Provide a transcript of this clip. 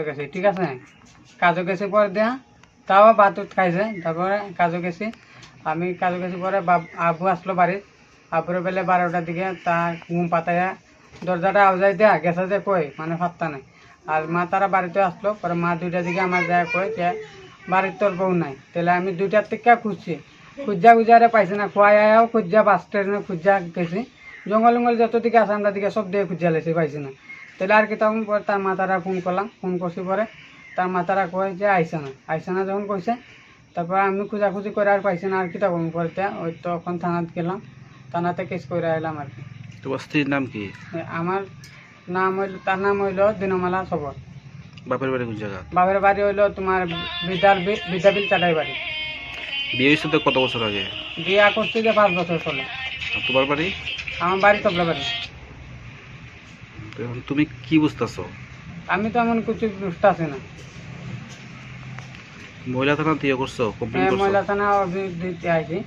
গেছি, ঠিক আছে, কাজে গেছি পরে দেয়া তাও ভাত খাইছে, তারপরে কাজে গেছি, আমি কাজে গেছি পরে আবু আসলো বাড়ির, আবুরে বেলে 12টার দিকে তা ঘুম পাতাইয়া দরজাটা আওয়াজ দেয়া গেছে যে কই মানে ফাত্তা নাই। আর মা তারা বাড়িতে আসলো পরে মা 2টার দিকে আমার যায় কই যে বাড়ির তোর বউ নাই। তাহলে আমি 2টার থেকে খুঁজছি, খুঁজারে পাইছি না, খোয়াই আয়াও খুঁজা, বাস ট্রেনে খুঁজা গেছি, জঙ্গল জঙ্গল যত দিকে আছে আমরা দিকে সব দিয়ে খুঁজা লেছি, পাইছি না। তাহলে আর কি তখন পরে তার মাতারা ফোন করলাম, ফোন করছি পরে তার মাতারা কয় যে আইসা না যখন কইছে, তারপর আমি খোঁজাখুঁজি করে আর পাইছি না, আর কি তখন পরে ওই তখন থানাত গেলাম, থানাতে কেস করে এলাম আর কি। তোমার স্ত্রীর নাম কি? আমার নাম হইল, তার নাম হইল দিনমালা সবর। বাপের বাড়ি কোন জায়গা? বাপের বাড়ি হইল তোমার বিদ্যাবিল চাটাই বাড়ি। বিয়ে হয়েছে তো কত বছর আগে? বিয়া করছি যে 5 বছর চলে। আর তোমার বাড়ি? আমার বাড়ি তবলা বাড়ি। তো এখন তুমি কি বুঝতেছো? আমি তো এমন কিছু বুঝতে আছি না। মহিলা থানা দিয়ে করছো, কমপ্লেন করছো? মহিলা থানা অভিযোগ দিতে আইছি।